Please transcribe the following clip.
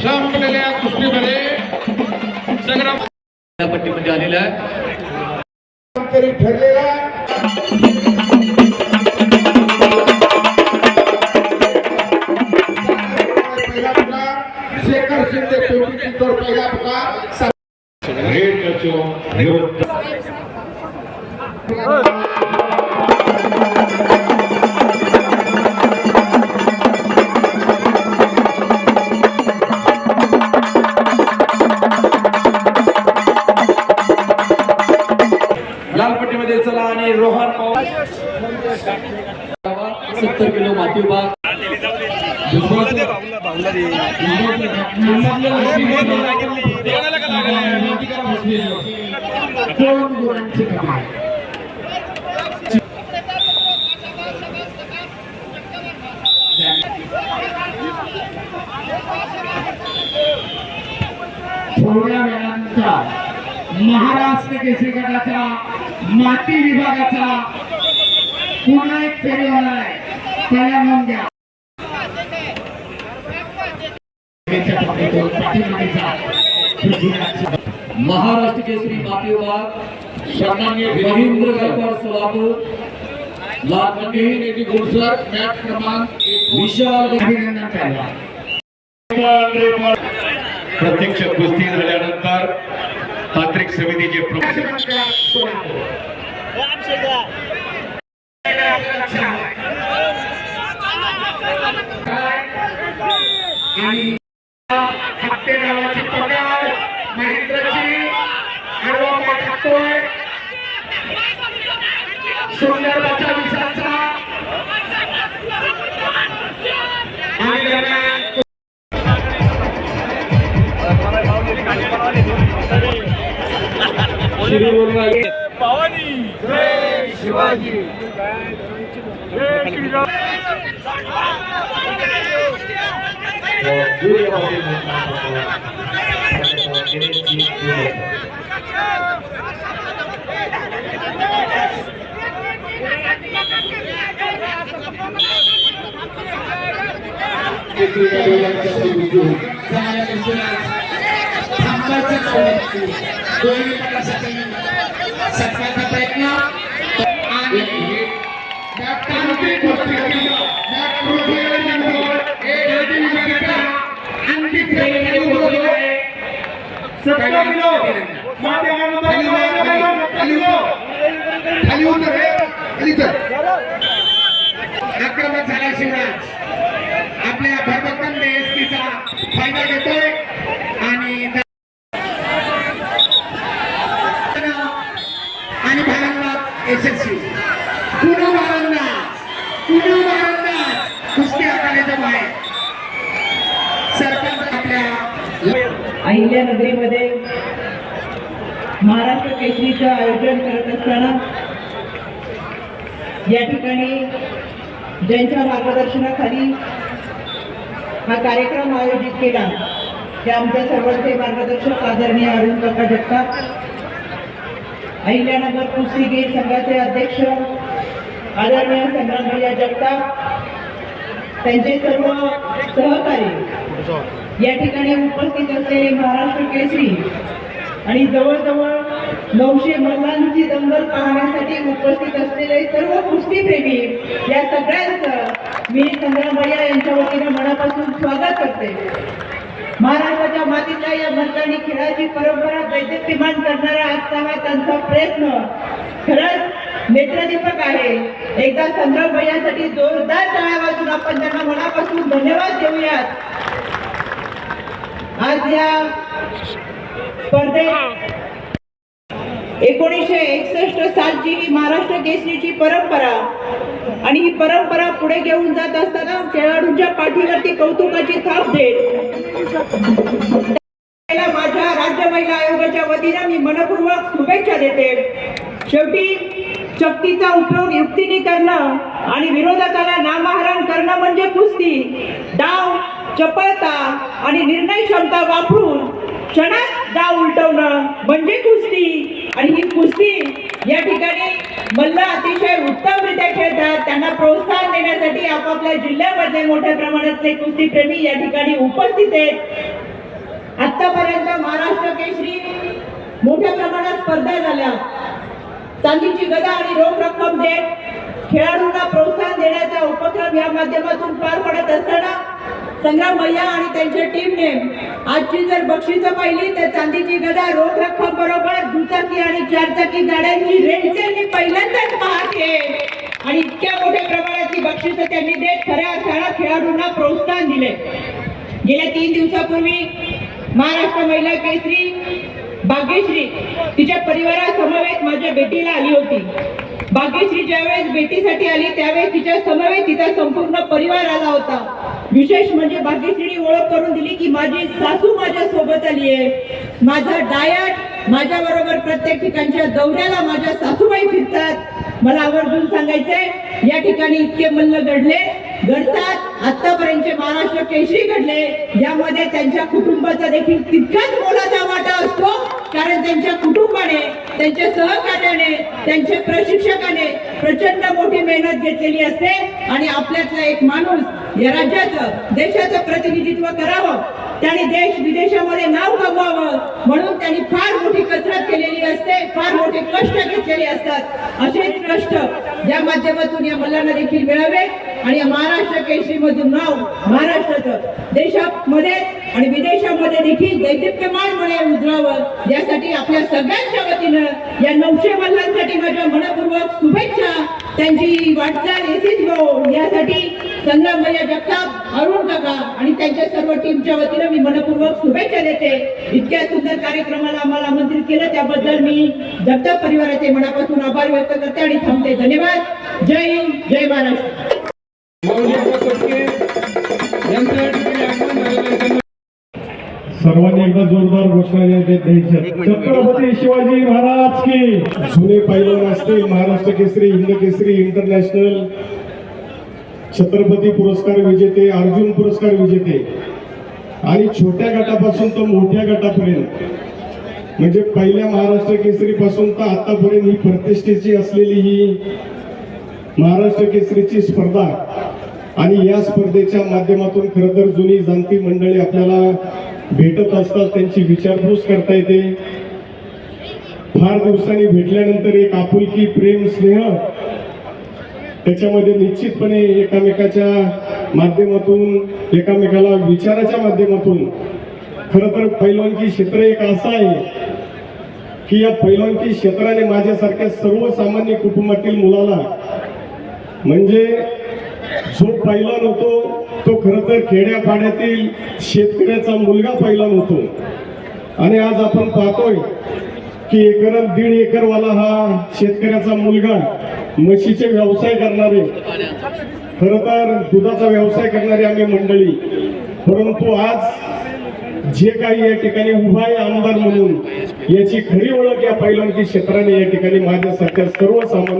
संपलेल्या कुस्तीमध्ये संग्राम पट्टीमध्ये आलेला आहे ठरलेला पहिला पुकार शेखर शिंदे पेटी तोड पहिला पुकार रेड कचो विरुद्ध चला आणि रोहन पवार 70 किलो माती विभाग थोड्या वेळानंतर महाराष्ट्र केसरी गटाच्या माती विभागाचा पुन्हा एक फेरी होणार आहे त्याला नोंद घ्या महाराष्ट्र केसरी माती विभाग महेंद्र गायकवाड सोलापूर लालपट्टी गुरसर मॅच क्रमांक विशाल अभिनंदन करा प्रत्यक्ष कुस्ती झाल्यानंतर तांत्रिक समितीचे सुंदर बच्चा विशालचा पवानी जय शिवाजी जय श्रीराम सत्याचा प्रयत्न आणि आक्रमक झाला शिवराज आपल्या भरभक्कम देशकीचा फायदा घेतोय आणि भारंदाज यशस्वी पुन्हा भारंदाज कुस्ती आखाड्याच्या बाहेर सरपंच आपल्या अहिल्यानगरीमध्ये महाराष्ट्र केसरीचं आयोजन करत असताना या ठिकाणी ज्यांच्या मार्गदर्शनाखाली हा कार्यक्रम आयोजित केला ते आमच्या सर्वांचे मार्गदर्शक आदरणीय अरुण काका जगताप, अहिल्यानगर कुस्तीगीर संघाचे अध्यक्ष आदरणीय संग्रामभैया जगताप, त्यांचे सर्व सहकारी, या ठिकाणी उपस्थित असलेले महाराष्ट्र केसरी आणि जवळजवळ 900 मल्लांची दंगल पाहण्यासाठी उपस्थित असलेले सर्व कुस्तीप्रेमी, या सगळ्यांचं मी संग्रामभैया यांच्या वतीने मनापासून स्वागत करते. महाराष्ट्राच्या मातीतल्या या मल्लांनी खेळाची परंपरा दैदिप्यमान करणारा आजचा हा त्यांचा प्रयत्न खरंच नेत्रदीपक आहे. एकदा संग्रामभैयासाठी जोरदार टाळ्या वाजून आपण त्यांना मनापासून धन्यवाद देऊयात. आज या स्पर्धेत 1961 सालची ही महाराष्ट्र केसरीची परंपरा आणि ही परंपरा पुढे घेऊन जात असताना खेळाडूंच्या पाठीवरती कौतुकाची थाप देत माझ्या राज्य महिला आयोगाच्या वतीने मी मनपूर्वक शुभेच्छा देते. शेवटी शक्तीचा उपयोग युक्तीने करणं आणि विरोधकाला नामहरण करणं म्हणजे कुस्ती. डाव, चपळता आणि निर्णय क्षमता वापरून क्षणात डाव उलटवणं म्हणजे कुस्ती. आणि ही कुस्ती या ठिकाणी मल्ल अतिशय उत्तमरित्या खेळतात. त्यांना प्रोत्साहन देण्यासाठी आपापल्या जिल्ह्यामध्ये मोठ्या प्रमाणातले कुस्तीप्रेमी या ठिकाणी उपस्थित आहेत. आतापर्यंत महाराष्ट्र केसरी मोठ्या प्रमाणात स्पर्धा झाल्या. चांदीची गदा आणि रोख रक्कम देत खेळाडूंना प्रोत्साहन देण्याचा उपक्रम या माध्यमातून पार पडत असताना संग्राम भैया आणि त्यांच्या टीमने आजची जर बक्षिसं पाहिली तर चांदीची गदा रोख रक्कम बरोबर दुचाकी आणि चारचाकी गाड्यांची रेलचेल मी पहिल्यांदाच पाहते आणि इतक्या मोठ्या प्रमाणाची बक्षिसं त्यांनी देत खऱ्या अर्थानं खेळाडूंना प्रोत्साहन दिले. गेल्या 3 दिवसापूर्वी महाराष्ट्र महिला केसरी भाग्यश्री तिच्या परिवारासमवेत माझ्या भेटीला आली होती. भाग्यश्री ज्यावेळेस भेटीसाठी आली त्यावेळेस तिच्या समवेत तिचा संपूर्ण परिवार आला होता. विशेष म्हणजे भाग्यश्रीने ओळख करून दिली की माझी सासू माझ्या सोबत आली आहे. माझा डायट माझ्या बरोबर प्रत्येक ठिकाणच्या दौऱ्याला माझ्या सासूबाई फिरतात. मला आवर्जून सांगायचंय या ठिकाणी इतके मल्ल घडतात. आतापर्यंतचे महाराष्ट्र केसरी घडले यामध्ये त्यांच्या कुटुंबाचा देखील तितकाच मोलाचा वाटा असतो, कारण त्यांच्या कुटुंबाने त्यांच्या सहकार्याने त्यांच्या प्रशिक्षकाने प्रचंड मोठी मेहनत घेतलेली असते आणि आपल्यातला एक माणूस या राज्याचं देशाचं प्रतिनिधित्व करावं, त्याने देश विदेशामध्ये नाव कमवावं म्हणून त्यांनी फार मोठी कसरत केलेली असते, फार मोठे कष्ट घेतलेले असतात. असेच कष्ट या माध्यमातून या मल्लांना देखील मिळावे आणि या महाराष्ट्र केसरी मधून नाव महाराष्ट्राचं देशामध्ये आणि विदेशामध्ये देखील दैदिप्यमानपणे उजळावं यासाठी आपल्या सगळ्यांच्या वतीनं या 900 मल्लांसाठी माझ्या मनपूर्वक शुभेच्छा. त्यांची वाटचाल यशस्वी हो यासाठी संग्राम भैया जगताप, अरुण काका आणि त्यांच्या सर्व टीमच्या वतीनं मी मनपूर्वक शुभेच्छा देते. इतक्या सुंदर कार्यक्रमाला आम्हाला आमंत्रित केलं त्याबद्दल मी जगताप परिवाराचे मनापासून आभार व्यक्त करते आणि थांबते. धन्यवाद. जय हिंद, जय महाराष्ट्र. सर्वांनी एकदा जोरदार घोषणा द्यायच्या. छत्रपती शिवाजी महाराज की. जुने पैलवान असतील, महाराष्ट्र केसरी, हिंद केसरी, इंटरनॅशनल छत्रपती पुरस्कार विजेते, अर्जुन पुरस्कार विजेते आणि छोट्या गटापासून तर मोठ्या गटापर्यंत म्हणजे पहिल्या महाराष्ट्र केसरी पासून तर आतापर्यंत ही प्रतिष्ठेची असलेली ही महाराष्ट्र केसरीची स्पर्धा आणि या स्पर्धेच्या माध्यमातून खरं तर जुनी जाणती मंडळी आपल्याला भेटत असतात, त्यांची विचारपूस करता येते. फार दिवसांनी भेटल्यानंतर एक आपुलकी, प्रेम, स्नेह त्याच्यामध्ये निश्चितपणे एकामेकाच्या माध्यमातून, एकामेकाला विचाराच्या माध्यमातून खरं तर पैलवानकी क्षेत्र एक असं आहे की या पैलवानकी क्षेत्राने माझ्यासारख्या सर्वसामान्य कुटुंबातील मुलाला म्हणजे जो पैलवान होतो तो खरं तर खेड्यापाड्यातील शेतकऱ्याचा मुलगा पैलवान होतो आणि आज आपण पाहतोय की 1.5 एकरवाला हा शेतकऱ्याचा मुलगा म्हशीचे व्यवसाय करणारे, खरं तर दुधाचा व्यवसाय करणारे आम्ही मंडळी, परंतु आज जे काही या ठिकाणी उभा आहे आमदार म्हणून याची खरी ओळख या पैलवानकी क्षेत्राने या ठिकाणी माझ्यासारख्या सर्वसामान्य